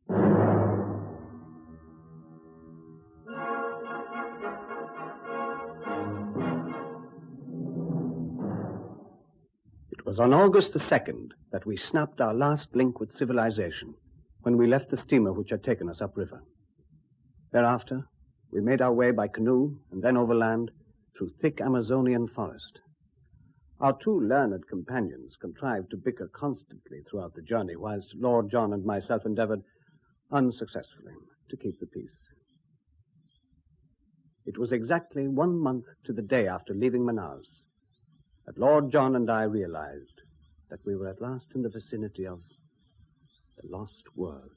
It was on August the 2nd that we snapped our last link with civilization when we left the steamer which had taken us upriver. Thereafter, we made our way by canoe and then overland through thick Amazonian forest. Our two learned companions contrived to bicker constantly throughout the journey, whilst Lord John and myself endeavored, unsuccessfully, to keep the peace. It was exactly 1 month to the day after leaving Manaus that Lord John and I realized that we were at last in the vicinity of the lost world.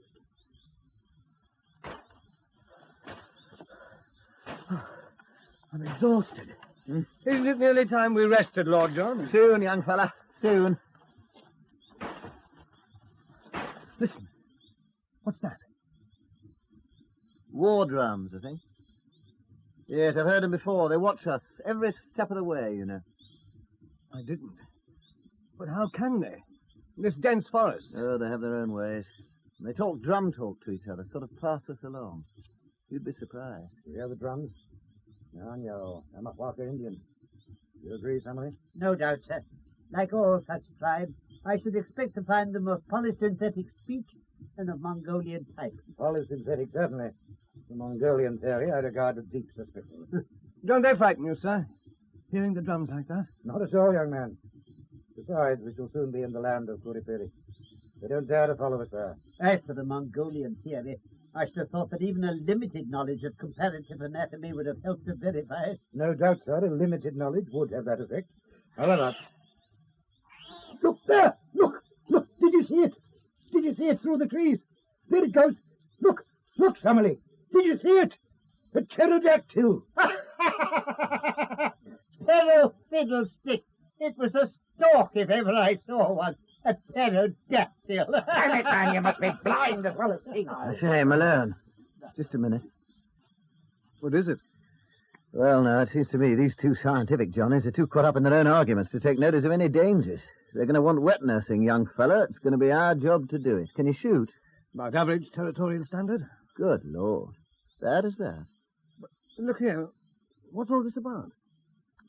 I'm exhausted. Isn't it nearly time we rested, Lord John? Soon, young fella. Soon. Listen. What's that? War drums, I think. Yes, I've heard them before. They watch us every step of the way, you know. I didn't. But how can they? In this dense forest. Oh, they have their own ways. They talk drum talk to each other, sort of pass us along. You'd be surprised. You hear the drums? No. I'm a Walker Indian. You agree, Sammy? No doubt, sir. Like all such tribes, I should expect to find them of polysynthetic speech and of Mongolian type. Polysynthetic, certainly. The Mongolian theory I regard with deep suspicion. Don't they frighten you, sir? Hearing the drums like that? Not at all, young man. Besides, we shall soon be in the land of Kuripiri. They don't dare to follow us there. As for the Mongolian theory, I should have thought that even a limited knowledge of comparative anatomy would have helped to verify it. No doubt, sir, a limited knowledge would have that effect. However... Look there! Look! Did you see it? Did you see it through the trees? There it goes. Look, Sammy. Did you see it? A pterodactyl. Pterodactyl fiddlestick. It was a stork if ever I saw one. A pterodactyl. Damn it, man, you must be blind as well as seeing. I say, Malone. Just a minute. What is it? Well, now, it seems to me these two scientific Johnnies are too caught up in their own arguments to take notice of any dangers. They're going to want wet nursing, young fella. It's going to be our job to do it. Can you shoot? About average territorial standard? Good Lord. Bad as that? But look here. What's all this about?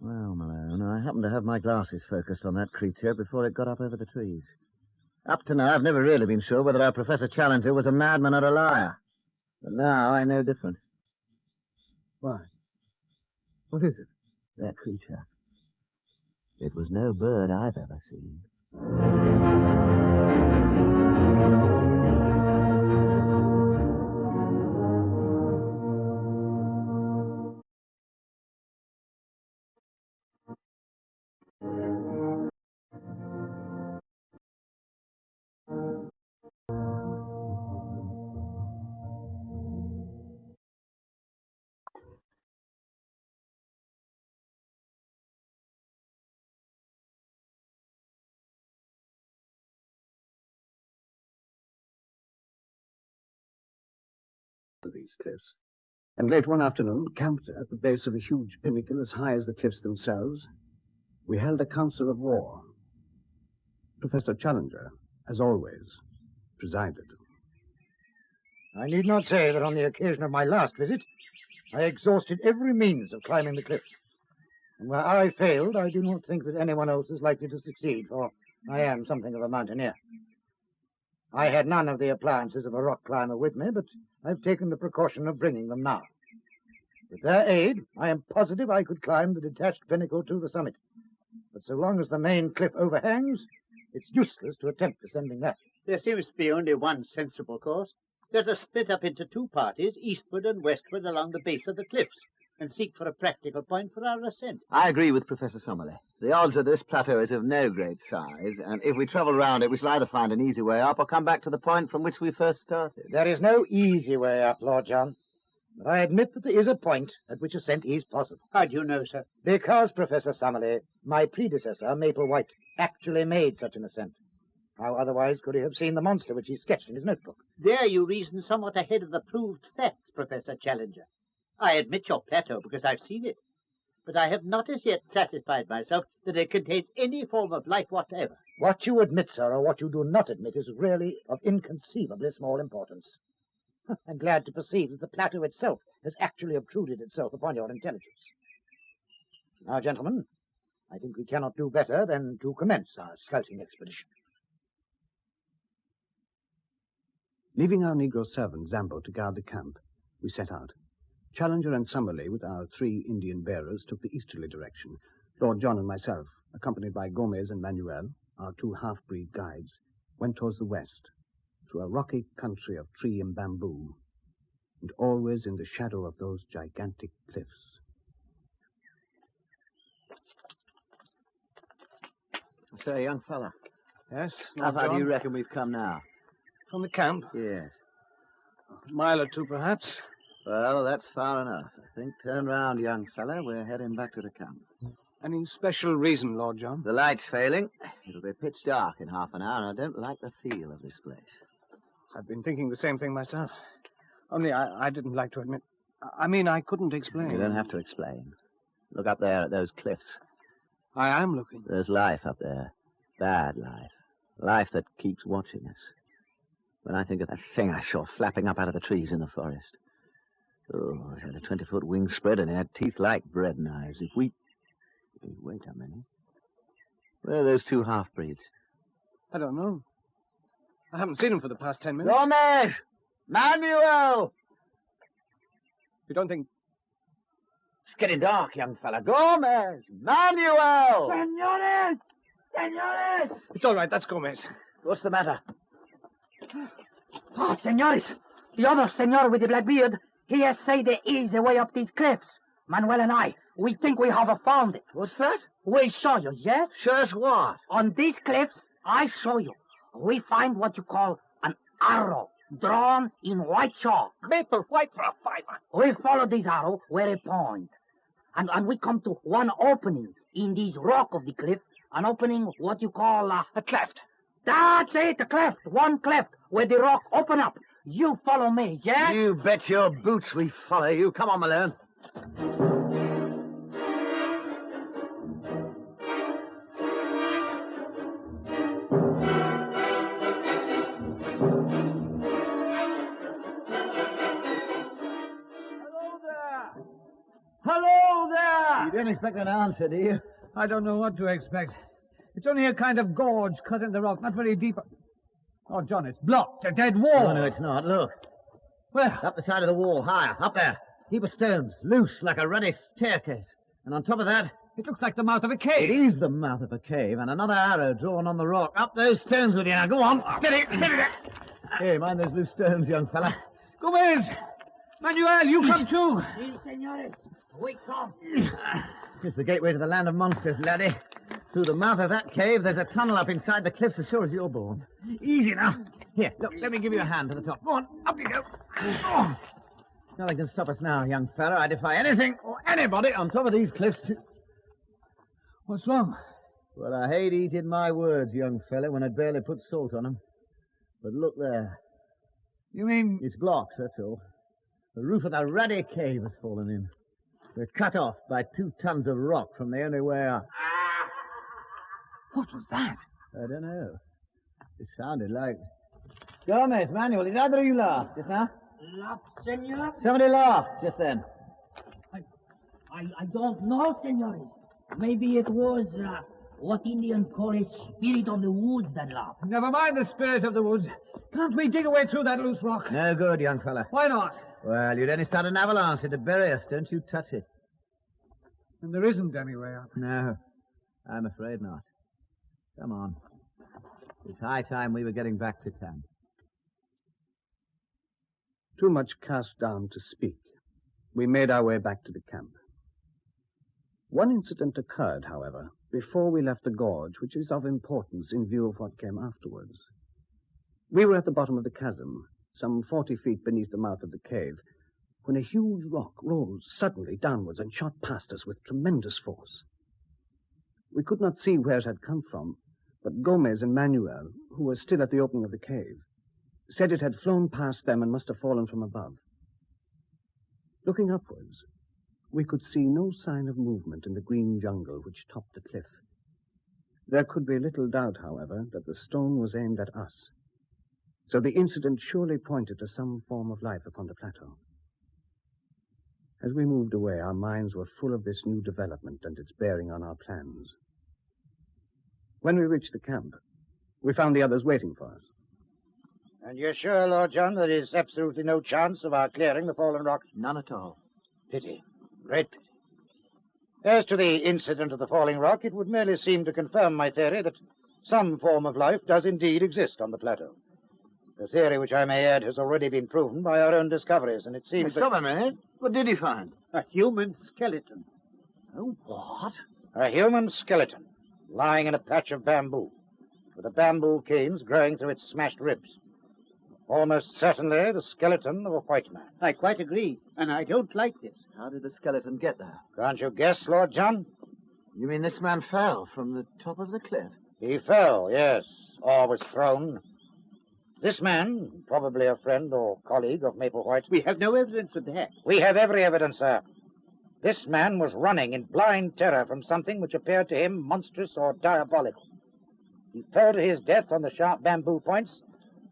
Well, Malone, I happened to have my glasses focused on that creature before it got up over the trees. Up to now, I've never really been sure whether our Professor Challenger was a madman or a liar. But now I know different. Why? What is it? That creature. It was no bird I've ever seen. These cliffs, and late one afternoon, camped at the base of a huge pinnacle as high as the cliffs themselves, we held a council of war. Professor Challenger, as always, presided. I need not say that on the occasion of my last visit, I exhausted every means of climbing the cliffs. And where I failed, I do not think that anyone else is likely to succeed, for I am something of a mountaineer. I had none of the appliances of a rock climber with me, but I've taken the precaution of bringing them now. With their aid, I am positive I could climb the detached pinnacle to the summit. But so long as the main cliff overhangs, it's useless to attempt ascending that. There seems to be only one sensible course. Let us split up into two parties, eastward and westward along the base of the cliffs, and seek for a practical point for our ascent. I agree with Professor Summerlee. The odds of this plateau is of no great size, and if we travel round it, we shall either find an easy way up or come back to the point from which we first started. There is no easy way up, Lord John. But I admit that there is a point at which ascent is possible. How do you know, sir? Because, Professor Summerlee, my predecessor, Maple White, actually made such an ascent. How otherwise could he have seen the monster which he sketched in his notebook? There you reason somewhat ahead of the proved facts, Professor Challenger. I admit your plateau because I've seen it. but I have not as yet satisfied myself that it contains any form of life whatever. What you admit, sir, or what you do not admit, is really of inconceivably small importance. I'm glad to perceive that the plateau itself has actually obtruded itself upon your intelligence. Now, gentlemen, I think we cannot do better than to commence our scouting expedition. Leaving our Negro servant, Zambo, to guard the camp, we set out. Challenger and Summerlee, with our 3 Indian bearers, took the easterly direction. Lord John and myself, accompanied by Gomez and Manuel, our 2 half-breed guides, went towards the west, through a rocky country of tree and bamboo, and always in the shadow of those gigantic cliffs. Say, young fella, Yes, how Lord far John? do you reckon we've come now? From the camp? Yes. A mile or 2, perhaps. Well, that's far enough. I think. Turn round, young fella. We're heading back to the camp. Any special reason, Lord John? The light's failing. It'll be pitch dark in half an hour, and I don't like the feel of this place. I've been thinking the same thing myself. Only I didn't like to admit... I mean, I couldn't explain. You don't have to explain. Look up there at those cliffs. I am looking. There's life up there. Bad life. Life that keeps watching us. When I think of that thing I saw flapping up out of the trees in the forest. Oh, it had a 20-foot wingspread and it had teeth like bread knives. If we... Wait a minute. Where are those 2 half-breeds? I don't know. I haven't seen them for the past 10 minutes. Gomez! Manuel! You don't think... It's getting dark, young fella. Gomez! Manuel! Senores! Senores! It's all right, that's Gomez. What's the matter? Ah, senores, the other senor with the black beard, he has said there is a way up these cliffs. Manuel and I, we think we have found it. What's that? We'll show you, yes? Show us what? On these cliffs, I show you. We find what you call an arrow, drawn in white chalk. Maple white for a fiver. We follow this arrow where it points. And we come to one opening in this rock of the cliff, an opening what you call A cleft. That's it, a cleft, one cleft, where the rock open up. You follow me, yes? You bet your boots we follow you. Come on, Malone. Hello there! You don't expect an answer, do you? I don't know what to expect. It's only a kind of gorge cut in the rock, not very deep. Oh, John, it's blocked. A dead wall. Oh, no, it's not. Look. Where? Up the side of the wall, higher, up there. Heap of stones, loose like a ruddy staircase. And on top of that... It looks like the mouth of a It cave. is the mouth of a cave, and another arrow drawn on the rock. Up those stones with you now. Go on. Steady, steady. Here, mind those loose stones, young fella. Gomez! Manuel, you come too. Si, senores, we come. Here's the gateway to the land of monsters, laddie. Through the mouth of that cave, there's a tunnel up inside the cliffs as sure as you're born. Easy now. Here, look, let me give you a hand to the top. Go on, up you go. Oh. Nothing can stop us now, young fella. I defy anything or anybody on top of these cliffs to... What's wrong? Well, I hate eating my words, young fella, when I'd barely put salt on them. But look there. You mean... It's blocks, that's all. The roof of the ruddy cave has fallen in. We're cut off by 2 tons of rock from the only way up. What was that? I don't know. It sounded like... Gomez, Manuel, did either of you laugh just now? Laugh, senor? Somebody laughed just then. I don't know, senores. Maybe it was what Indians call a spirit of the woods that laughed. Never mind the spirit of the woods. Can't we dig away through that loose rock? No good, young fella. Why not? Well, you'd only start an avalanche to bury us. Don't you touch it. And there isn't any way up. No, I'm afraid not. Come on. It's high time we were getting back to camp. Too much cast down to speak. We made our way back to the camp. One incident occurred, however, before we left the gorge, which is of importance in view of what came afterwards. We were at the bottom of the chasm, some 40 feet beneath the mouth of the cave, when a huge rock rose suddenly downwards and shot past us with tremendous force. We could not see where it had come from, but Gomez and Manuel, who were still at the opening of the cave, said it had flown past them and must have fallen from above. Looking upwards, we could see no sign of movement in the green jungle which topped the cliff. There could be little doubt, however, that the stone was aimed at us. So the incident surely pointed to some form of life upon the plateau. As we moved away, our minds were full of this new development and its bearing on our plans. When we reached the camp, we found the others waiting for us. And you're sure, Lord John, there is absolutely no chance of our clearing the fallen rocks? None at all. Pity. Great pity. As to the incident of the falling rock, it would merely seem to confirm my theory that some form of life does indeed exist on the plateau. A theory which, I may add, has already been proven by our own discoveries, and it seems Stop a minute. What did he find? A human skeleton. Oh, what? a human skeleton lying in a patch of bamboo, with the bamboo canes growing through its smashed ribs. Almost certainly the skeleton of a white man. I quite agree, and I don't like this. How did the skeleton get there? Can't you guess, Lord John? You mean this man fell from the top of the cliff? He fell, yes, or was thrown. This man, probably a friend or colleague of Maplewhite. We have no evidence of that. We have every evidence, sir. This man was running in blind terror from something which appeared to him monstrous or diabolical. He fell to his death on the sharp bamboo points,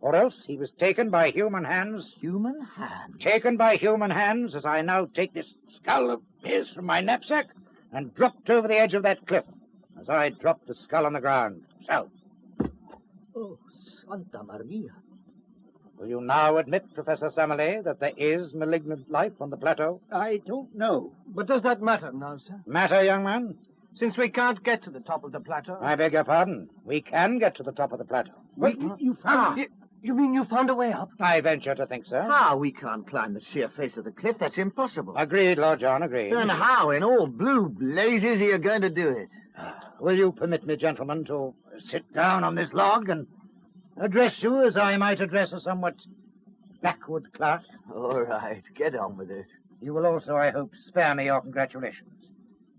or else he was taken by human hands. Human hands? Taken by human hands, as I now take this skull of his from my knapsack, and dropped over the edge of that cliff, as I dropped the skull on the ground. So. Oh, Santa Maria. Will you now admit, Professor Summerlee, that there is malignant life on the plateau? I don't know. But does that matter now, sir? Matter, young man? Since we can't get to the top of the plateau. I beg your pardon. We can get to the top of the plateau. You found... You mean you found a way up? I venture to think so. How? We can't climb the sheer face of the cliff. That's impossible. Agreed, Lord John, agreed. Then how, in all blue blazes, are you going to do it? Will you permit me, gentlemen, to sit down on this log and address you as I might address a somewhat backward class? All right, get on with it. You will also, I hope, spare me your congratulations.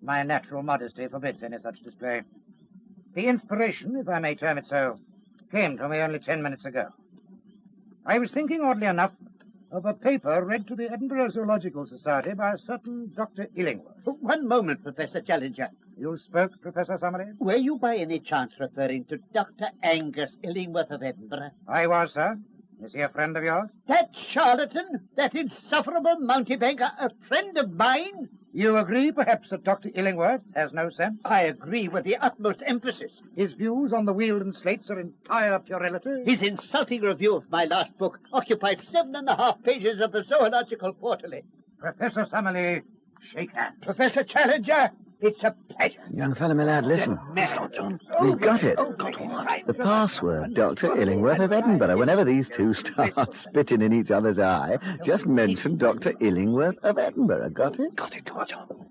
My natural modesty forbids any such display. The inspiration, if I may term it so, came to me only 10 minutes ago. I was thinking, oddly enough, of a paper read to the Edinburgh Zoological Society by a certain Dr. Illingworth. One moment, Professor Challenger. You spoke, Professor Summerlee? Were you by any chance referring to Dr. Angus Illingworth of Edinburgh? I was, sir. Is he a friend of yours? That charlatan, that insufferable mountebanker, a friend of mine? You agree, perhaps, that Dr. Illingworth has no sense? I agree with the utmost emphasis. His views on the Wealden slates are entire puerility. His insulting review of my last book occupied 7.5 pages of the Zoological Quarterly. Professor Summerlee, shake hands. Professor Challenger, it's a pleasure. Young fellow, my lad, listen. We've got it. The password, Dr. Illingworth of Edinburgh. Whenever these two start spitting in each other's eye, just mention Dr. Illingworth of Edinburgh. Got it? Got it, John.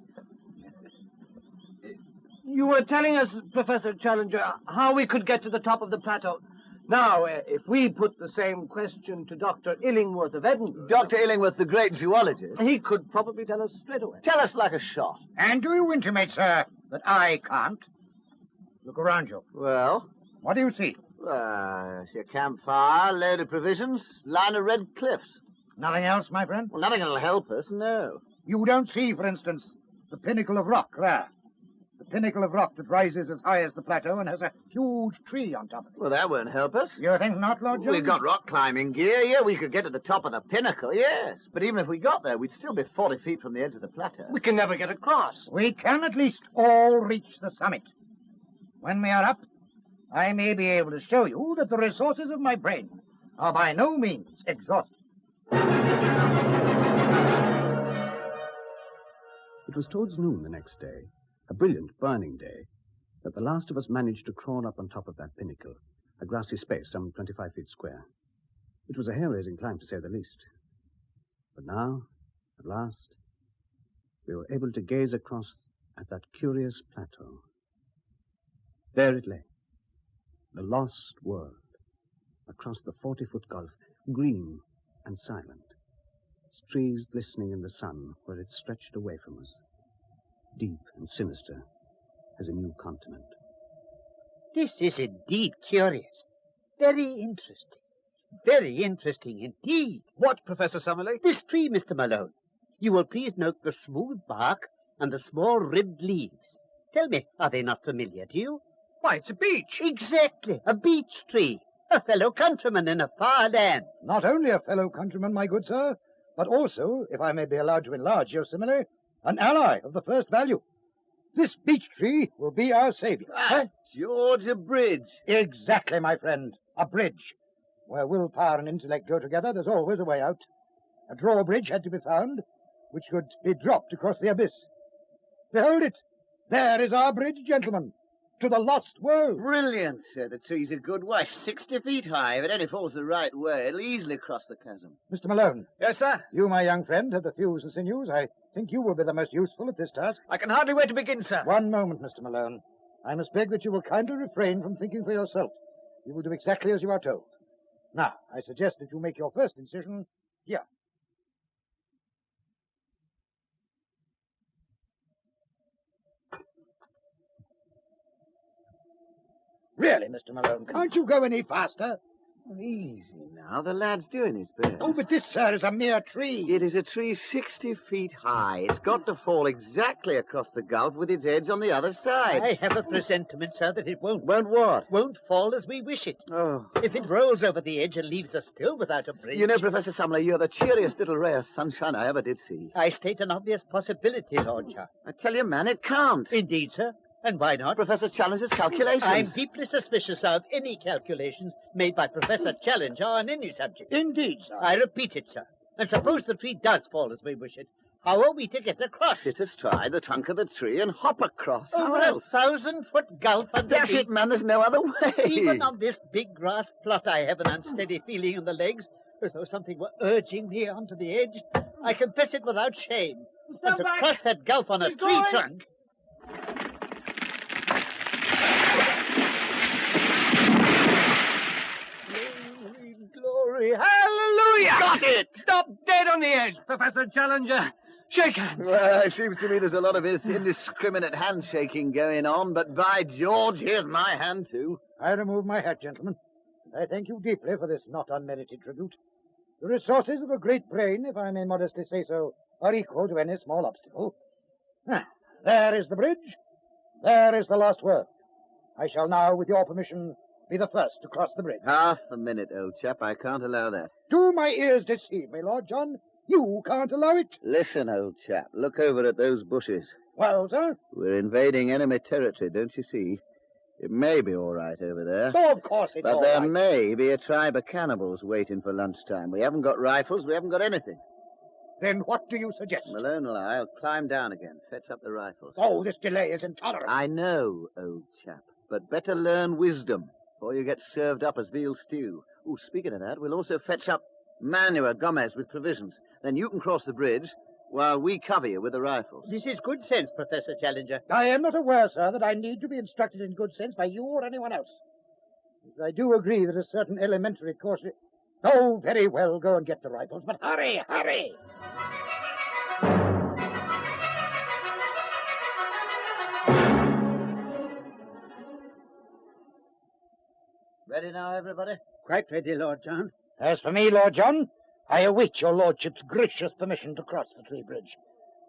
You were telling us, Professor Challenger, how we could get to the top of the plateau. Now, if we put the same question to Dr. Illingworth of Edinburgh... Dr. Illingworth, the great zoologist? He could probably tell us straight away. Tell us like a shot. And do you intimate, sir, that I can't? Look around you. Well? What do you see? I see a campfire, load of provisions, line of red cliffs. Nothing else, my friend? Well, nothing that'll help us, no. You don't see, for instance, the pinnacle of rock there. The pinnacle of rock that rises as high as the plateau and has a huge tree on top of it. Well, that won't help us. You think not, Lord John? We've got rock climbing gear. Yeah, we could get to the top of the pinnacle, yes. But even if we got there, we'd still be 40 feet from the edge of the plateau. We can never get across. We can at least all reach the summit. When we are up, I may be able to show you that the resources of my brain are by no means exhausted. It was towards noon the next day, a brilliant, burning day, that the last of us managed to crawl up on top of that pinnacle, a grassy space some 25 feet square. It was a hair-raising climb, to say the least. But now, at last, we were able to gaze across at that curious plateau. There it lay, the lost world, across the 40-foot gulf, green and silent, its trees glistening in the sun where it stretched away from us, deep and sinister as a new continent. This is indeed curious. Very interesting. Very interesting indeed. What, Professor Summerlee? This tree, Mr. Malone. You will please note the smooth bark and the small ribbed leaves. Tell me, are they not familiar to you? Why, it's a beech. Exactly, a beech tree. A fellow countryman in a far land. Not only a fellow countryman, my good sir, but also, if I may be allowed to enlarge your simile, an ally of the first value. This beech tree will be our savior. George, a bridge. Exactly, my friend. A bridge. Where willpower and intellect go together, there's always a way out. A drawbridge had to be found, which could be dropped across the abyss. Behold it. There is our bridge, gentlemen, to the lost world. Brilliant, sir. The tree's a good way. 60 feet high. If it only falls the right way, it'll easily cross the chasm. Mr. Malone. Yes, sir? You, my young friend, have the thews and sinews. I think you will be the most useful at this task. I can hardly wait to begin, sir. One moment, Mr. Malone. I must beg that you will kindly refrain from thinking for yourself. You will do exactly as you are told. Now, I suggest that you make your first incision here. Really, Mr. Malone, can't you go any faster? Easy now. The lad's doing his best. Oh, but this, sir, is a mere tree. It is a tree 60 feet high. It's got to fall exactly across the gulf with its edge on the other side. I have a presentiment, sir, that it won't. Won't what? Won't fall as we wish it. Oh. If it rolls over the edge and leaves us still without a bridge... You know, Professor Summerlee, you're the cheeriest little ray of sunshine I ever did see. I state an obvious possibility, Lord John. I tell you, man, it can't. Indeed, sir. And why not? Professor Challenger's calculations. I'm deeply suspicious of any calculations made by Professor Challenger on any subject. Indeed, sir. I repeat it, sir. And suppose the tree does fall as we wish it. How are we to get across? Sit astride the trunk of the tree and hop across. How Over else? 1,000-foot gulf underneath. Dash it, man, there's no other way. Even on this big grass plot, I have an unsteady feeling in the legs, as though something were urging me onto the edge. I confess it without shame. And to cross that gulf on a tree trunk... Glory, hallelujah! Got it! Stop dead on the edge, Professor Challenger. Shake hands. Well, it seems to me there's a lot of indiscriminate handshaking going on, but by George, here's my hand, too. I remove my hat, gentlemen. I thank you deeply for this not unmerited tribute. The resources of a great brain, if I may modestly say so, are equal to any small obstacle. There is the bridge. There is the last word. I shall now, with your permission, be the first to cross the bridge. Half a minute, old chap. I can't allow that. Do my ears deceive me, Lord John? You can't allow it? Listen, old chap. Look over at those bushes. Well, sir? We're invading enemy territory, don't you see? It may be all right over there. Oh, of course it's But all there right. may be a tribe of cannibals waiting for lunchtime. We haven't got rifles. We haven't got anything. Then what do you suggest? Malone and I'll climb down again, fetch up the rifles. Oh, this delay is intolerable. I know, old chap, but better learn wisdom before you get served up as veal stew. Oh, speaking of that, we'll also fetch up Manuel Gomez with provisions. Then you can cross the bridge while we cover you with the rifles. This is good sense, Professor Challenger. I am not aware, sir, that I need to be instructed in good sense by you or anyone else. I do agree that a certain elementary course... Oh, very well, go and get the rifles, but hurry, hurry! Ready now, everybody? Quite ready, Lord John. As for me, Lord John, I await your lordship's gracious permission to cross the tree bridge.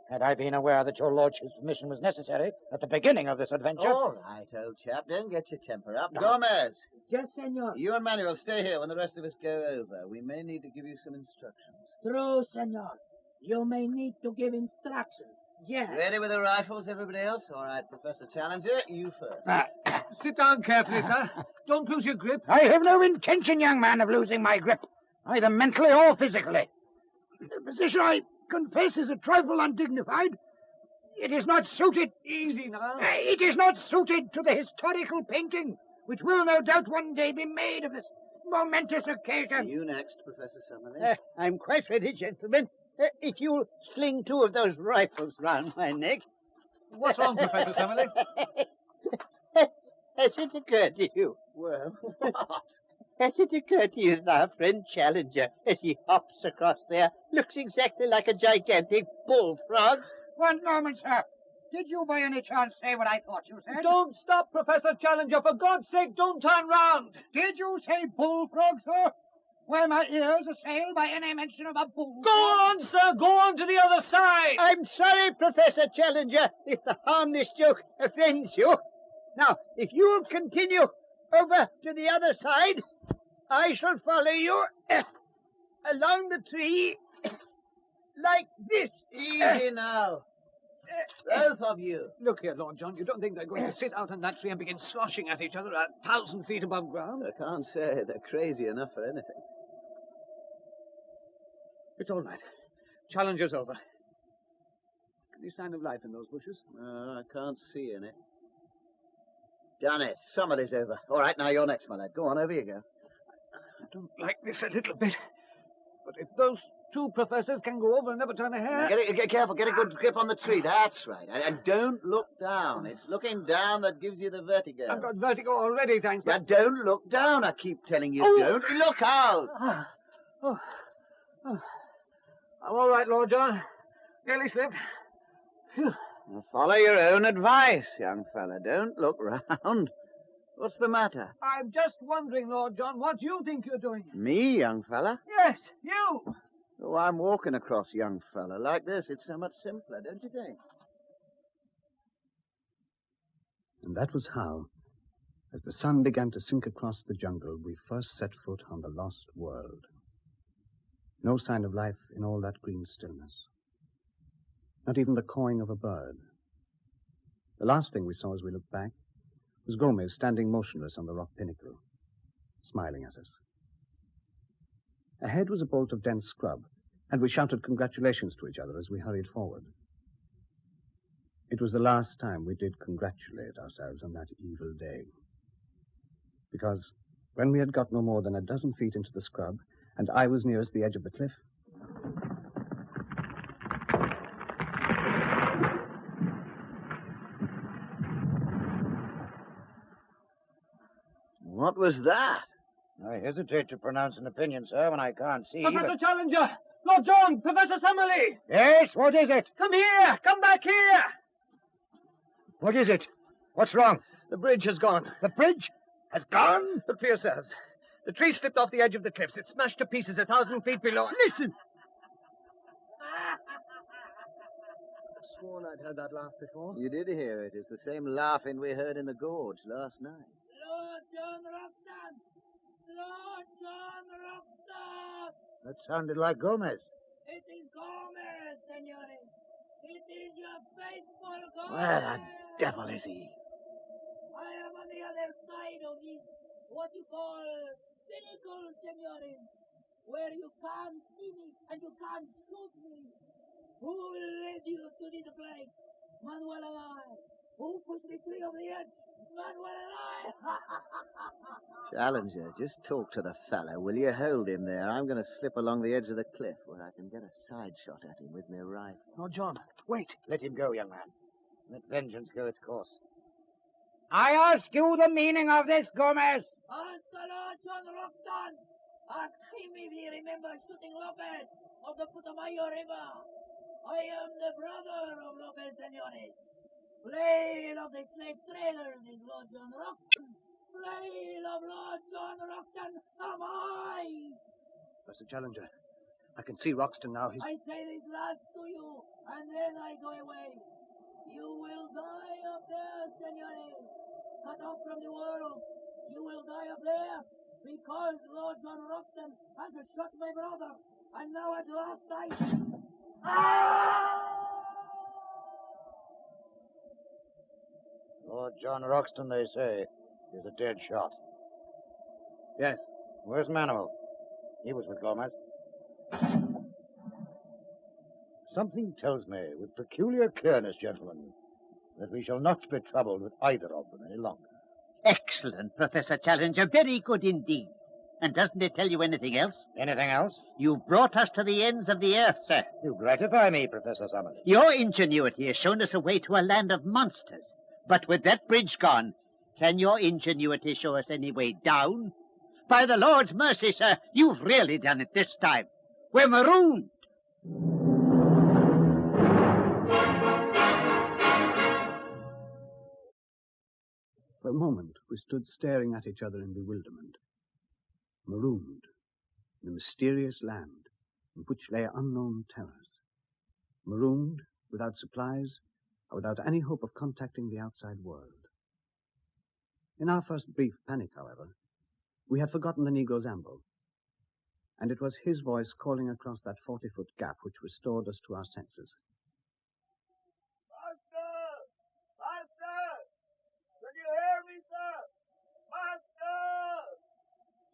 Had I been aware that your lordship's permission was necessary at the beginning of this adventure... All right, old chap, don't get your temper up. Gomez, Yes, senor. you and Manuel stay here when the rest of us go over. We may need to give you some instructions. True, senor. You may need to give instructions. Yes. Ready with the rifles, everybody else? All right, Professor Challenger, you first. Sit down carefully, sir. Don't lose your grip. I have no intention, young man, of losing my grip, either mentally or physically. The position, I confess, is a trifle undignified. It is not suited... Easy now. It is not suited to the historical painting, which will no doubt one day be made of this momentous occasion. You next, Professor Summerlee. I'm quite ready, gentlemen. If you'll sling two of those rifles round my neck... What's wrong, Professor Summerlee? Has it occurred to you? Well, what? Has it occurred to you that our friend Challenger, as he hops across there, looks exactly like a gigantic bullfrog? One moment, sir. Did you by any chance say what I thought you said? Don't stop, Professor Challenger. For God's sake, don't turn round. Did you say bullfrog, sir? Were my ears assailed by any mention of a bull? Go on, sir. Go on to the other side. I'm sorry, Professor Challenger, if the harmless joke offends you. Now, if you'll continue over to the other side, I shall follow you along the tree like this. Easy now. Both of you. Look here, Lord John. You don't think they're going to sit out in that tree and begin sloshing at each other 1,000 feet above ground? I can't say. They're crazy enough for anything. It's all right. Challenger's over. Any sign of life in those bushes? I can't see any. Done it. Somebody's over. All right, now you're next, my lad. Go on, over you go. I don't like this a little bit. But if those two professors can go over and never turn a hair... Now get careful. Get a good grip on the tree. That's right. And don't look down. It's looking down that gives you the vertigo. I've got vertigo already, thanks. Now, don't look down. I keep telling you, don't look out. I'm all right, Lord John. Nearly slipped. Phew. Now, follow your own advice, young fella. Don't look round. What's the matter? I'm just wondering, Lord John, what you think you're doing. Me, young fella? Yes, you. Oh, I'm walking across, young fella. Like this, it's so much simpler, don't you think? And that was how, as the sun began to sink across the jungle, we first set foot on the lost world. No sign of life in all that green stillness. Not even the cawing of a bird. The last thing we saw as we looked back was Gomez standing motionless on the rock pinnacle, smiling at us. Ahead was a bolt of dense scrub, and we shouted congratulations to each other as we hurried forward. It was the last time we did congratulate ourselves on that evil day. Because when we had got no more than a dozen feet into the scrub, and I was nearest the edge of the cliff, What was that? I hesitate to pronounce an opinion, sir, when I can't see. Professor Challenger! Lord John! Professor Summerlee! Yes, what is it? Come here! Come back here! What is it? What's wrong? The bridge has gone. The bridge has gone? Look for yourselves. The tree slipped off the edge of the cliffs. It smashed to pieces 1,000 feet below. Listen! I've sworn I'd heard that laugh before. You did hear it. It's the same laughing we heard in the gorge last night. Lord John Roxton! Lord John Roxton! That sounded like Gomez. It is Gomez, senores. It is your faithful Gomez. Where the devil is he? I am on the other side of this, what you call, pinnacle, senores, where you can't see me and you can't shoot me. Who led you to this place? Manuel and I. Who pushed the tree over the edge? Manuel and I. Challenger, just talk to the fella, will you? Hold him there. I'm going to slip along the edge of the cliff where I can get a side shot at him with my rifle. Lord John, wait. Let him go, young man. Let vengeance go its course. I ask you the meaning of this, Gomez. Ask the Lord John Roxton. Ask him if he remembers shooting Lopez of the Putumayo River. I am the brother of Lopez, senores. Flail of the slave traders is Lord John Roxton. Flail of Lord John Roxton am I. Professor Challenger, I can see Roxton now. I say this last to you, and then I go away. You will die up there, senores. Cut off from the world. You will die up there because Lord John Roxton has shot my brother. And now at last Lord John Roxton, they say, is a dead shot. Yes. Where's Manuel? He was with Gomez. Something tells me, with peculiar clearness, gentlemen, that we shall not be troubled with either of them any longer. Excellent, Professor Challenger. Very good indeed. And doesn't it tell you anything else? Anything else? You've brought us to the ends of the earth, sir. You gratify me, Professor Summerlee. Your ingenuity has shown us a way to a land of monsters. But with that bridge gone, can your ingenuity show us any way down? By the Lord's mercy, sir, you've really done it this time. We're marooned. For a moment, we stood staring at each other in bewilderment. Marooned. in a mysterious land in which lay unknown terrors. Marooned, without supplies, or without any hope of contacting the outside world. In our first brief panic, however, we had forgotten the Negro Zambo, and it was his voice calling across that 40-foot gap which restored us to our senses.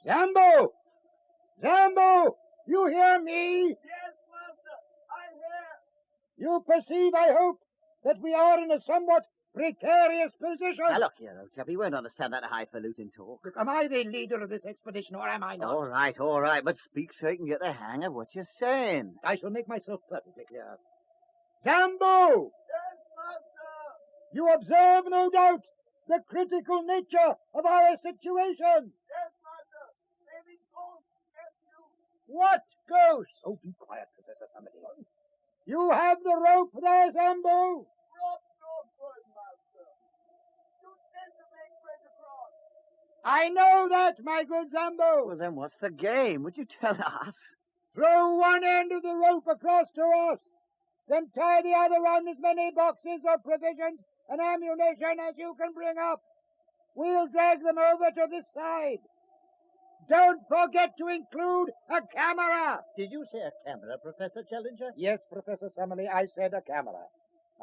Zambo! Zambo! You hear me? Yes, master, I hear. You perceive, I hope, that we are in a somewhat precarious position. Now, look here, old chap, you won't understand that highfalutin talk. Look, am I the leader of this expedition, or am I not? All right, but speak so you can get the hang of what you're saying. I shall make myself perfectly clear. Zambo! Yes, master. You observe, no doubt, the critical nature of our situation. Yes, master. Maybe ghosts get you. What ghost? Oh, be quiet, Professor Somebody. You have the rope there, Zambo. Rope no good, master. You tend to make bread across. I know that, my good Zambo. Well, then what's the game? Would you tell us? Throw one end of the rope across to us, then tie the other round as many boxes of provisions and ammunition as you can bring up. We'll drag them over to this side. Don't forget to include a camera. Did you say a camera, Professor Challenger? Yes, Professor Summerlee, I said a camera.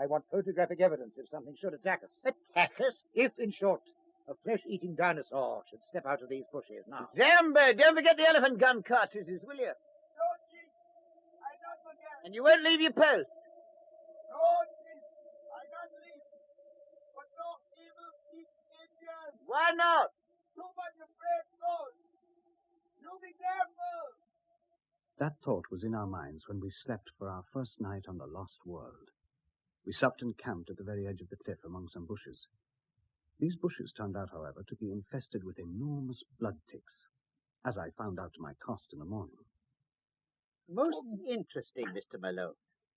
I want photographic evidence if something should attack us. Attack us? If, in short, a flesh-eating dinosaur should step out of these bushes now. Zambo, don't forget the elephant gun cartridges, will you? No, chief. I not forget. And you won't leave your post. No, chief. I not leave. But no evil eat Indians. Why not? Too much afraid ghosts. You be careful. That thought was in our minds when we slept for our first night on the lost world. We supped and camped at the very edge of the cliff among some bushes. These bushes turned out, however, to be infested with enormous blood ticks, as I found out to my cost in the morning. Most interesting, Mr. Malone.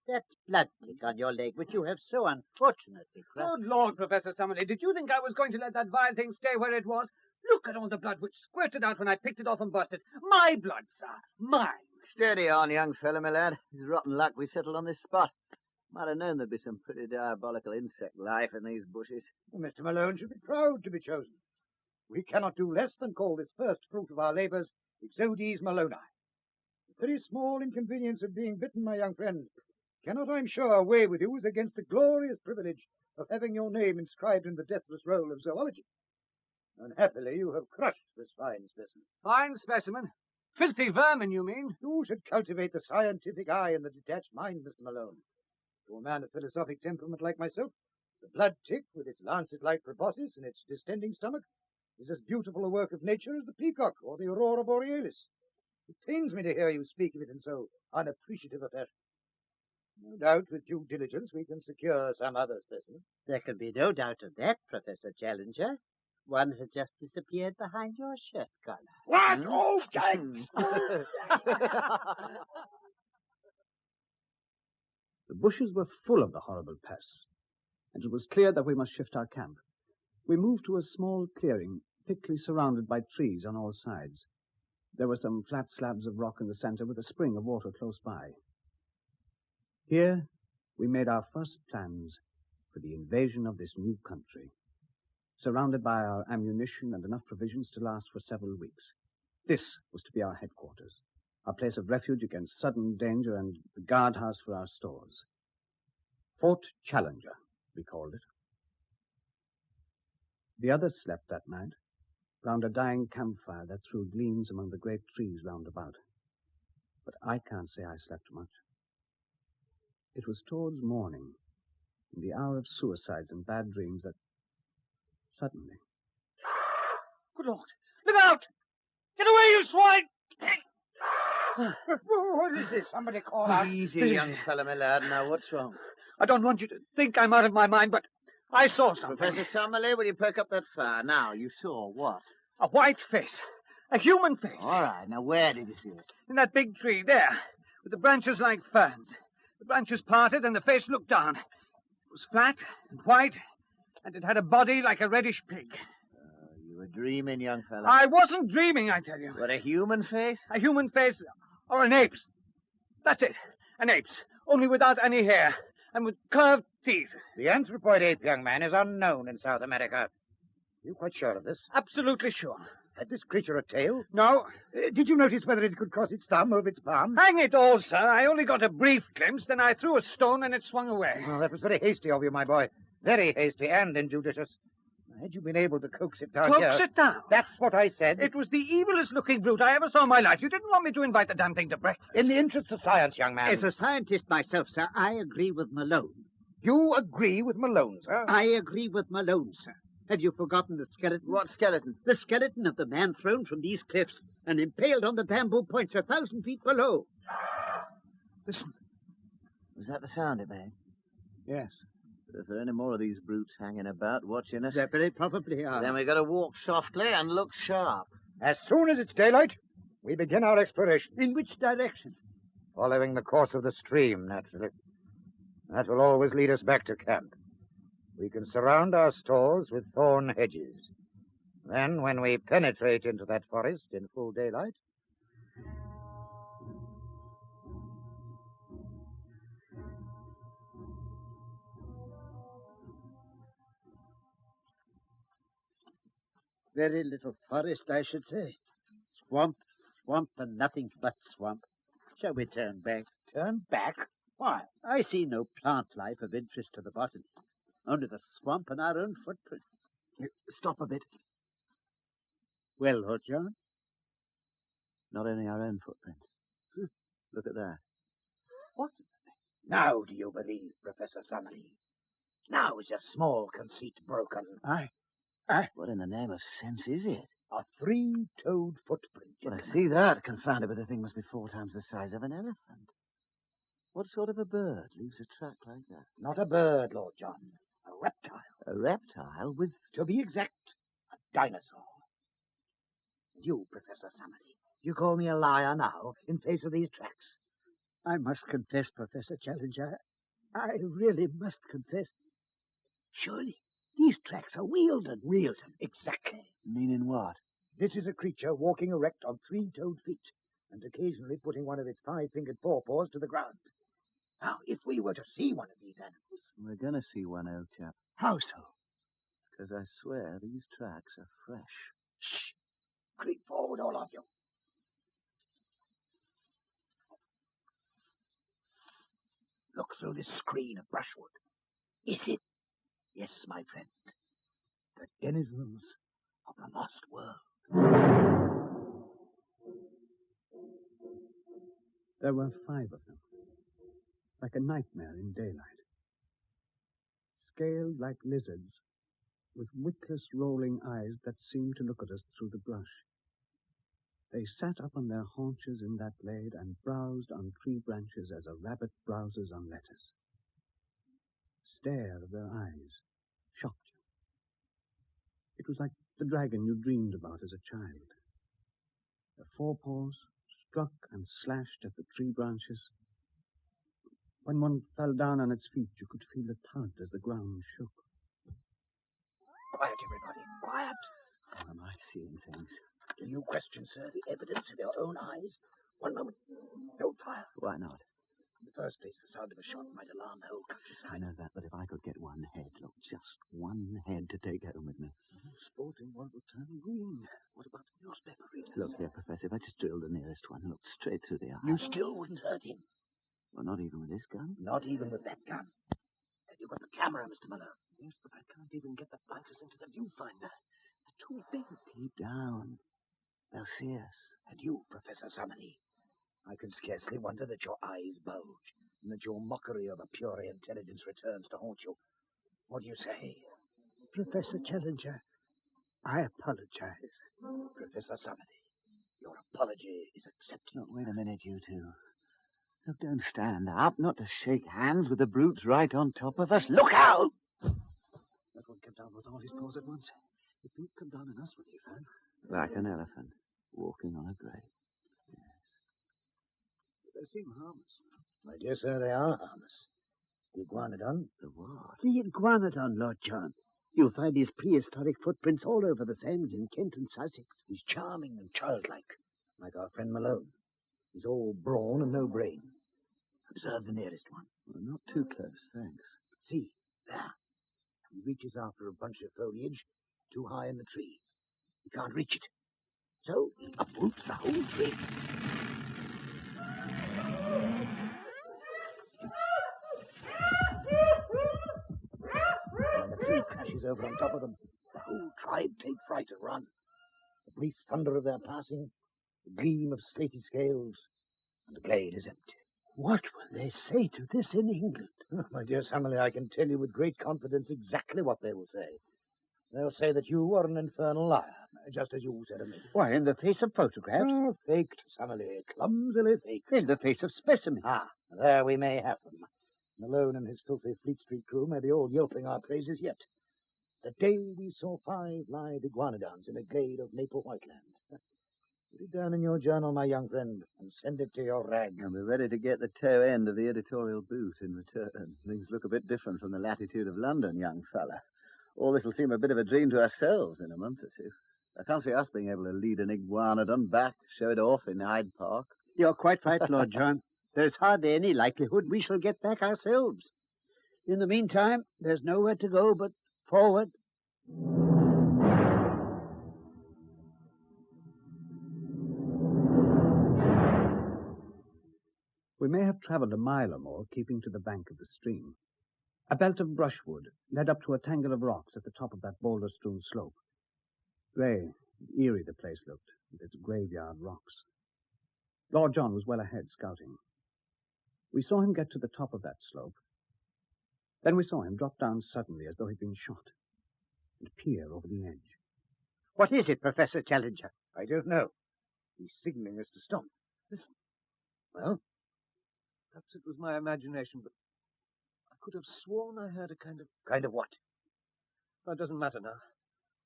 That blood tick on your leg, which you have so unfortunately crushed. Good Lord, Professor Summerlee, did you think I was going to let that vile thing stay where it was? Look at all the blood which squirted out when I picked it off and busted. My blood, sir. Mine. Steady on, young fella, my lad. It's rotten luck we settled on this spot. Might have known there'd be some pretty diabolical insect life in these bushes. Well, Mr. Malone should be proud to be chosen. We cannot do less than call this first fruit of our labors Exodes Maloni. The very small inconvenience of being bitten, my young friend, cannot, I'm sure, weigh with you as against the glorious privilege of having your name inscribed in the deathless roll of zoology. Unhappily, you have crushed this fine specimen. Fine specimen. Filthy vermin, you mean? You should cultivate the scientific eye and the detached mind, Mr. Malone. To a man of philosophic temperament like myself, the blood tick, with its lancet-like proboscis and its distending stomach, is as beautiful a work of nature as the peacock or the aurora borealis. It pains me to hear you speak of it in so unappreciative a fashion. No doubt, with due diligence, we can secure some other specimen. There can be no doubt of that, Professor Challenger. One has just disappeared behind your shirt collar. What? Oh, The bushes were full of the horrible pests, and it was clear that we must shift our camp. We moved to a small clearing, thickly surrounded by trees on all sides. There were some flat slabs of rock in the center with a spring of water close by. Here we made our first plans for the invasion of this new country, surrounded by our ammunition and enough provisions to last for several weeks. This was to be our headquarters, our place of refuge against sudden danger and the guardhouse for our stores. Fort Challenger, we called it. The others slept that night round a dying campfire that threw gleams among the great trees round about. But I can't say I slept much. It was towards morning, in the hour of suicides and bad dreams, that suddenly... Good Lord. Look out! Get away, you swine! What is this? Somebody call out. Easy, young fella, my lad. Now, what's wrong? I don't want you to think I'm out of my mind, but I saw something. Professor Summerlee, will you perk up that fire? Now, you saw what? A white face. A human face. All right, now where did you see it? In that big tree, there, with the branches like ferns. The branches parted and the face looked down. It was flat and white, and it had a body like a reddish pig. You were dreaming, young fella. I wasn't dreaming, I tell you. What, a human face? A human face or an ape's. That's it. An ape's, only without any hair and with curved teeth. The anthropoid ape, young man, is unknown in South America. You quite sure of this? Absolutely sure. Had this creature a tail? No. Did you notice whether it could cross its thumb over its palm? Hang it all, sir. I only got a brief glimpse, then I threw a stone and it swung away. Well, that was very hasty of you, my boy. Very hasty and injudicious. Had you been able to coax it down here... Coax it down? That's what I said. It was the evilest-looking brute I ever saw in my life. You didn't want me to invite the damn thing to breakfast. In the interests of science, young man. As a scientist myself, sir, I agree with Malone. You agree with Malone, sir? I agree with Malone, sir. Have you forgotten the skeleton? What skeleton? The skeleton of the man thrown from these cliffs and impaled on the bamboo points 1,000 feet below. Listen. Was that the sound it made? Yes. If there are any more of these brutes hanging about watching us, They very probably are. then we've got to walk softly and look sharp. As soon as it's daylight, we begin our exploration. In which direction? Following the course of the stream, naturally. That will always lead us back to camp. We can surround our stores with thorn hedges. Then, when we penetrate into that forest in full daylight... Very little forest, I should say. Swamp, swamp, and nothing but swamp. Shall we turn back? Turn back? Why? I see no plant life of interest to the bottom. Only the swamp and our own footprint. Stop a bit. Well, Lord John? Not only our own footprints. Look at that. What? Now do you believe, Professor Summerlee? Now is your small conceit broken. What in the name of sense is it? A three-toed footprint. Well, I see that. Confounded, but the thing must be 4 times the size of an elephant. What sort of a bird leaves a track like that? Not a bird, Lord John. A reptile. A reptile with... To be exact, a dinosaur. You, Professor Summerlee, you call me a liar now in face of these tracks. I must confess, Professor Challenger. I really must confess. Surely, these tracks are Wealden. Wealden, exactly. Meaning what? This is a creature walking erect on 3-toed feet and occasionally putting one of its 5-fingered forepaws to the ground. Now, if we were to see one of these animals... We're going to see one, old chap. How so? Because I swear these tracks are fresh. Shh! Creep forward, all of you. Look through this screen of brushwood. Is it? Yes, my friend. The denizens of the lost world. There were 5 of them, like a nightmare in daylight. Scaled like lizards, with wickless rolling eyes that seemed to look at us through the brush. They sat up on their haunches in that glade and browsed on tree branches as a rabbit browses on lettuce. Stare of their eyes shocked you. It was like the dragon you dreamed about as a child. Their forepaws struck and slashed at the tree branches. When one fell down on its feet, you could feel the thud as the ground shook. Quiet, everybody. Quiet. How am I seeing things? Do you question, sir, the evidence of your own eyes? One moment. Don't fire. Why not? In the first place, the sound of a shot might alarm the whole I countryside. know that, but if I could get one head, look, just one head to take home with me. Sporting one will turn green. What about the newspaper readers? Look here, Professor, if I just drilled the nearest one and looked straight through the eye. You still wouldn't hurt him. Well, not even with this gun? Not even with that gun. Have you got the camera, Mr. Miller? Yes, but I can't even get the fighters into the viewfinder. They're too big. Keep down. They'll see us. And you, Professor Summerlee, I can scarcely wonder that your eyes bulge and that your mockery of a pure intelligence returns to haunt you. What do you say? Professor Challenger, I apologize. Professor Summerlee, your apology is accepted. Look, wait a minute, you two. Look, don't stand up, not to shake hands with the brutes right on top of us. Look out! That one came down with all his paws at once. If he'd come down on us when he fell. Like an elephant walking on a grave. They seem harmless. My dear sir, they are harmless. The iguanodon? The what? The iguanodon, Lord John. You'll find his prehistoric footprints all over the sands in Kent and Sussex. He's charming and childlike, like our friend Malone. He's all brawn and no brain. Observe the nearest one. Well, not too close, thanks. See, there. He reaches after a bunch of foliage too high in the tree. He can't reach it. So he uproots the whole tree. When the tree crashes over on top of them, the whole tribe take fright and run. The brief thunder of their passing, the gleam of slaty scales, and the glade is empty. What will they say to this in England? Oh, my dear Summerlee, I can tell you with great confidence exactly what they will say. They'll say that you are an infernal liar, just as you said of me. Why, in the face of photographs? Oh, faked, Summerlee, clumsily faked. In the face of specimens? Ah, there we may have them. Malone and his filthy Fleet Street crew may be all yelping our praises yet. The day we saw 5 live iguanodons in a glade of maple whiteland. Put it down in your journal, my young friend, and send it to your rag. I'll be ready to get the toe end of the editorial boot in return. Things look a bit different from the latitude of London, young fella. All this will seem a bit of a dream to ourselves in a month or two. I can't see us being able to lead an iguanodon back, show it off in Hyde Park. You're quite right, Lord John. There's hardly any likelihood we shall get back ourselves. In the meantime, there's nowhere to go but forward. We may have travelled a mile or more, keeping to the bank of the stream. A belt of brushwood led up to a tangle of rocks at the top of that boulder-strewn slope. Grey and eerie the place looked, with its graveyard rocks. Lord John was well ahead, scouting. We saw him get to the top of that slope. Then we saw him drop down suddenly as though he'd been shot, and peer over the edge. What is it, Professor Challenger? I don't know. He's signaling us to stop. Listen. Well? Perhaps it was my imagination, but I could have sworn I heard a kind of... Kind of what? Oh, it doesn't matter now.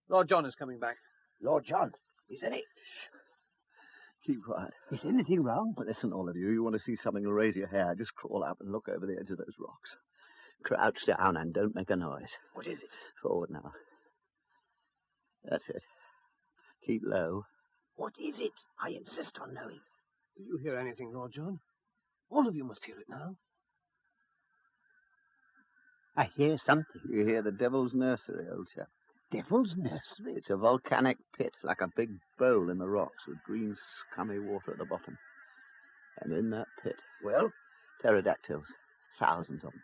Lord John is coming back. Lord John, is any... Keep quiet. Is anything wrong? But listen, all of you. You want to see something to raise your hair, just crawl up and look over the edge of those rocks. Crouch down and don't make a noise. What is it? Forward now. That's it. Keep low. What is it? I insist on knowing. Do you hear anything, Lord John? All of you must hear it now. I hear something. You hear the Devil's Nursery, old chap. Devil's Nursery? It's a volcanic pit, like a big bowl in the rocks, with green, scummy water at the bottom. And in that pit... Well? Pterodactyls. Thousands of them.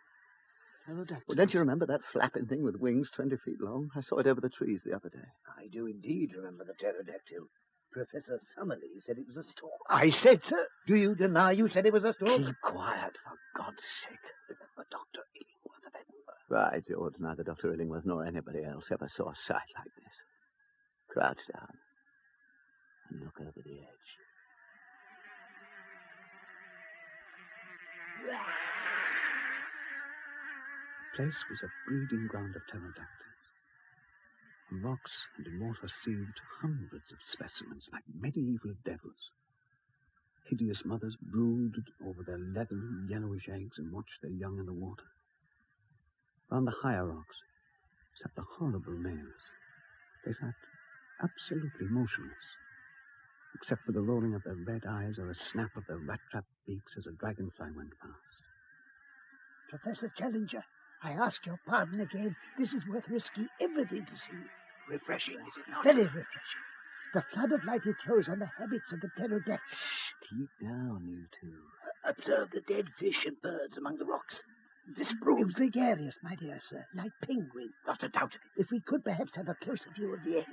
Pterodactyls? Well, don't you remember that flapping thing with wings 20 feet long? I saw it over the trees the other day. I do indeed remember the pterodactyl. Professor Summerlee said it was a stork. I said so. Do you deny you said it was a stork? Keep quiet, for God's sake. Remember Dr. Illingworth of Edinburgh. Right, George. Neither Dr. Illingworth nor anybody else ever saw a sight like this. Crouch down and look over the edge. The place was a breeding ground of pterodactyls. On rocks and in water seethed hundreds of specimens like medieval devils. Hideous mothers brooded over their leathery, yellowish eggs and watched their young in the water. Round the higher rocks sat the horrible males. They sat absolutely motionless, except for the rolling of their red eyes or a snap of their rat-trap beaks as a dragonfly went past. Professor Challenger, I ask your pardon again. This is worth risking everything to see. Refreshing, is it not? Very refreshing. The flood of light it throws on the habits of the pterodactyl. Keep down, you two. Observe the dead fish and birds among the rocks. This proves... Gregarious, my dear sir, like penguins. Not a doubt of it. If we could perhaps have a closer view of the eggs.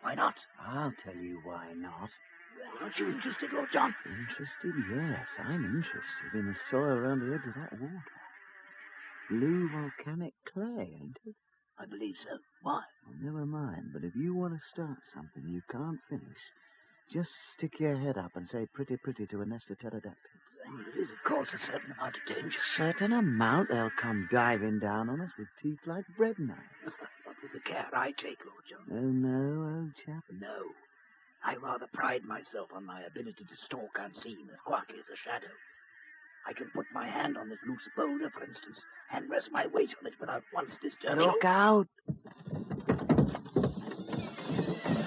Why not? I'll tell you why not. Aren't you interested, Lord John? Interested? Yes, I'm interested in the soil around the edge of that water. Blue volcanic clay, ain't it? I believe so. Why? Well, never mind, but if you want to start something you can't finish, just stick your head up and say pretty pretty to a nest of pterodactyls. There is, of course, a certain amount of danger. Certain amount? They'll come diving down on us with teeth like bread knives. Not with the care I take, Lord John. Oh, no, old chap? No. I rather pride myself on my ability to stalk unseen as quietly as a shadow. I can put my hand on this loose boulder, for instance, and rest my weight on it without once disturbing... Look out!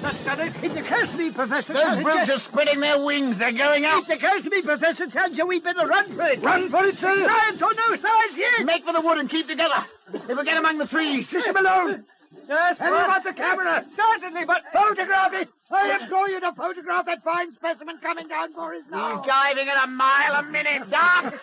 That's done it. It occurs to me, Professor Those Challenger. brutes are spreading their wings. They're going up. It occurs to me, Professor Challenger, we'd better run for it. Run for it, sir! Science or no science, yes! Make for the wood and keep together. If we get among the trees. Leave him alone! Yes, Have you got the camera? Certainly, but... Photograph it! I implore you to photograph that fine specimen coming down for us now. He's diving at a mile a minute, Doc.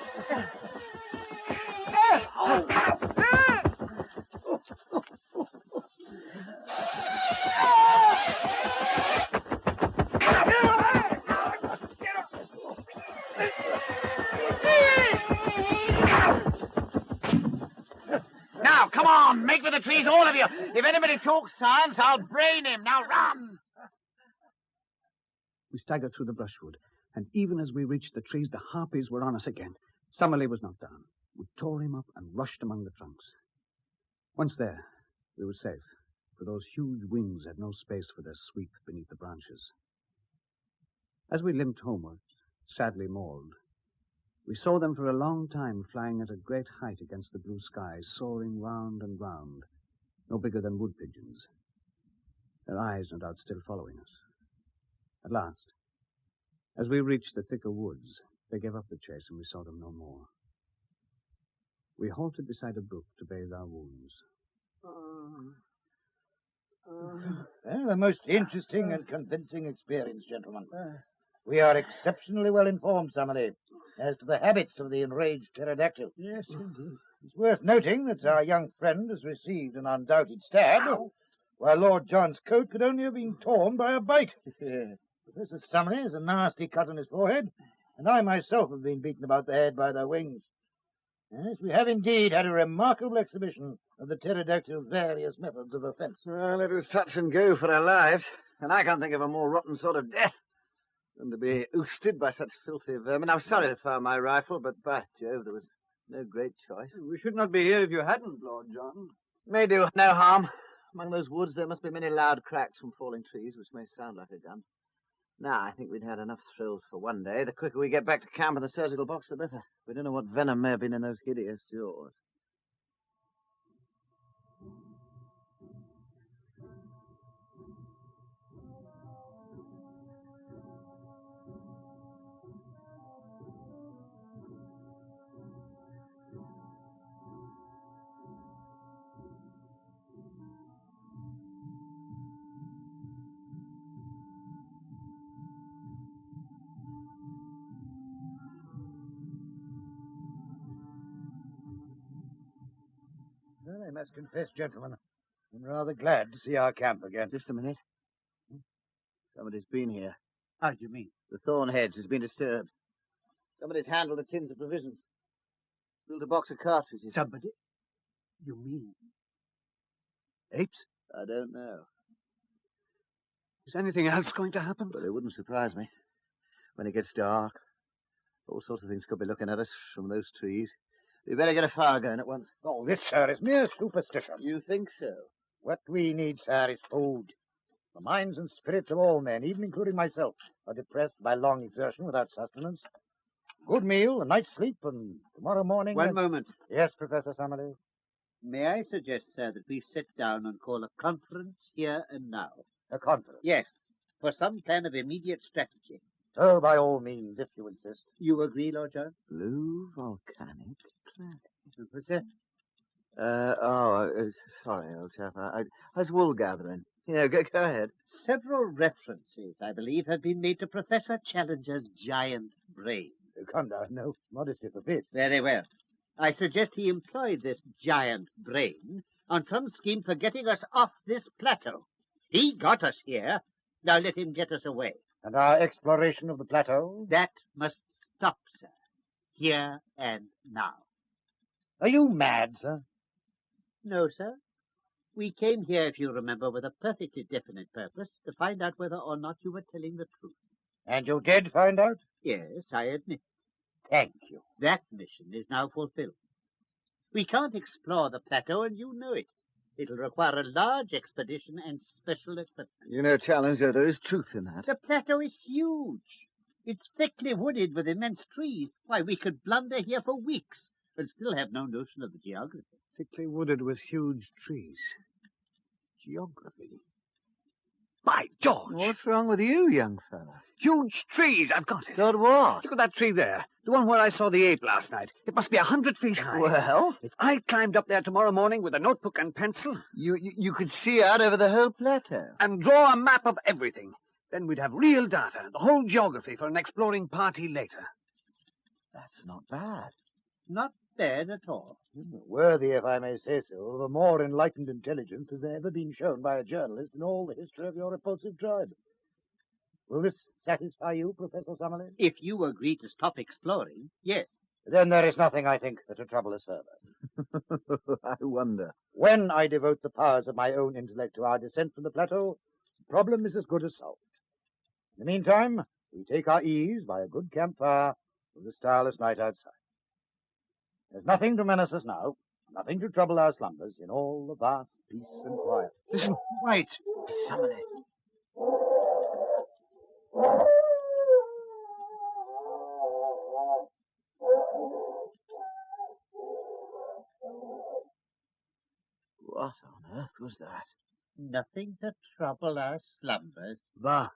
Now, come on, make for the trees, all of you. If anybody talks science, I'll brain him. Now run. We staggered through the brushwood, and even as we reached the trees, the harpies were on us again. Summerlee was knocked down. We tore him up and rushed among the trunks. Once there, we were safe, for those huge wings had no space for their sweep beneath the branches. As we limped homeward, sadly mauled, we saw them for a long time flying at a great height against the blue sky, soaring round and round, no bigger than wood pigeons. Their eyes, no doubt, still following us. At last, as we reached the thicker woods, they gave up the chase and we saw them no more. We halted beside a brook to bathe our wounds. Well, a most interesting and convincing experience, gentlemen. We are exceptionally well informed, Summerlee, as to the habits of the enraged pterodactyl. Yes, indeed. It's worth noting that our young friend has received an undoubted stab, while Lord John's coat could only have been torn by a bite. Professor Summerlee has a nasty cut on his forehead, and I myself have been beaten about the head by their wings. Yes, we have indeed had a remarkable exhibition of the pterodactyl's various methods of offense. Well, it was touch and go for our lives, and I can't think of a more rotten sort of death than to be ousted by such filthy vermin. I'm sorry to fire my rifle, but by Jove, there was no great choice. We should not be here if you hadn't, Lord John. May do no harm. Among those woods there must be many loud cracks from falling trees, which may sound like a gun. Now, I think we'd had enough thrills for one day. The quicker we get back to camp in the surgical box, the better. We don't know what venom may have been in those hideous jaws. Well, I must confess, gentlemen, I'm rather glad to see our camp again. Just a minute. Somebody's been here. How do you mean? The thorn hedge has been disturbed. Somebody's handled the tins of provisions. Filled a box of cartridges. Somebody? You mean apes? I don't know. Is anything else going to happen? But it wouldn't surprise me. When it gets dark, all sorts of things could be looking at us from those trees. We better get a fire going at once. Oh, this, sir, is mere superstition. You think so? What we need, sir, is food. The minds and spirits of all men, even including myself, are depressed by long exertion without sustenance. Good meal, a night's sleep, and tomorrow morning... One moment. Yes, Professor Summerlee? May I suggest, sir, that we sit down and call a conference here and now? A conference? Yes, for some plan of immediate strategy. Oh, by all means, if you insist. You agree, Lord John? Blue volcanic planet. Professor? Sorry, old chap. I was wool gathering. Yeah, go ahead. Several references, I believe, have been made to Professor Challenger's giant brain. Come down, no modesty forbids. Very well. I suggest he employed this giant brain on some scheme for getting us off this plateau. He got us here. Now let him get us away. And our exploration of the plateau? That must stop, sir. Here and now. Are you mad, sir? No, sir. We came here, if you remember, with a perfectly definite purpose, to find out whether or not you were telling the truth. And you did find out? Yes, I admit. Thank you. That mission is now fulfilled. We can't explore the plateau, and you know it. It'll require a large expedition and special equipment. You know, Challenger, there is truth in that. The plateau is huge. It's thickly wooded with immense trees. Why, we could blunder here for weeks and still have no notion of the geography. Thickly wooded with huge trees. Geography. By George! What's wrong with you, young fella? Huge trees, I've got it. Got what? Look at that tree there. The one where I saw the ape last night. It must be 100 feet high. Well? If I climbed up there tomorrow morning with a notebook and pencil... You could see out over the whole plateau. And draw a map of everything. Then we'd have real data, the whole geography for an exploring party later. That's not bad. Not bad at all. Worthy, if I may say so, of a more enlightened intelligence as ever been shown by a journalist in all the history of your repulsive tribe. Will this satisfy you, Professor Summerley? If you agree to stop exploring, yes. Then there is nothing, I think, that will trouble us further. I wonder. When I devote the powers of my own intellect to our descent from the plateau, the problem is as good as solved. In the meantime, we take our ease by a good campfire with the starless night outside. There's nothing to menace us now, nothing to trouble our slumbers in all the vast peace and quiet. Listen, wait. Somebody. What on earth was that? Nothing to trouble our slumbers. Bah,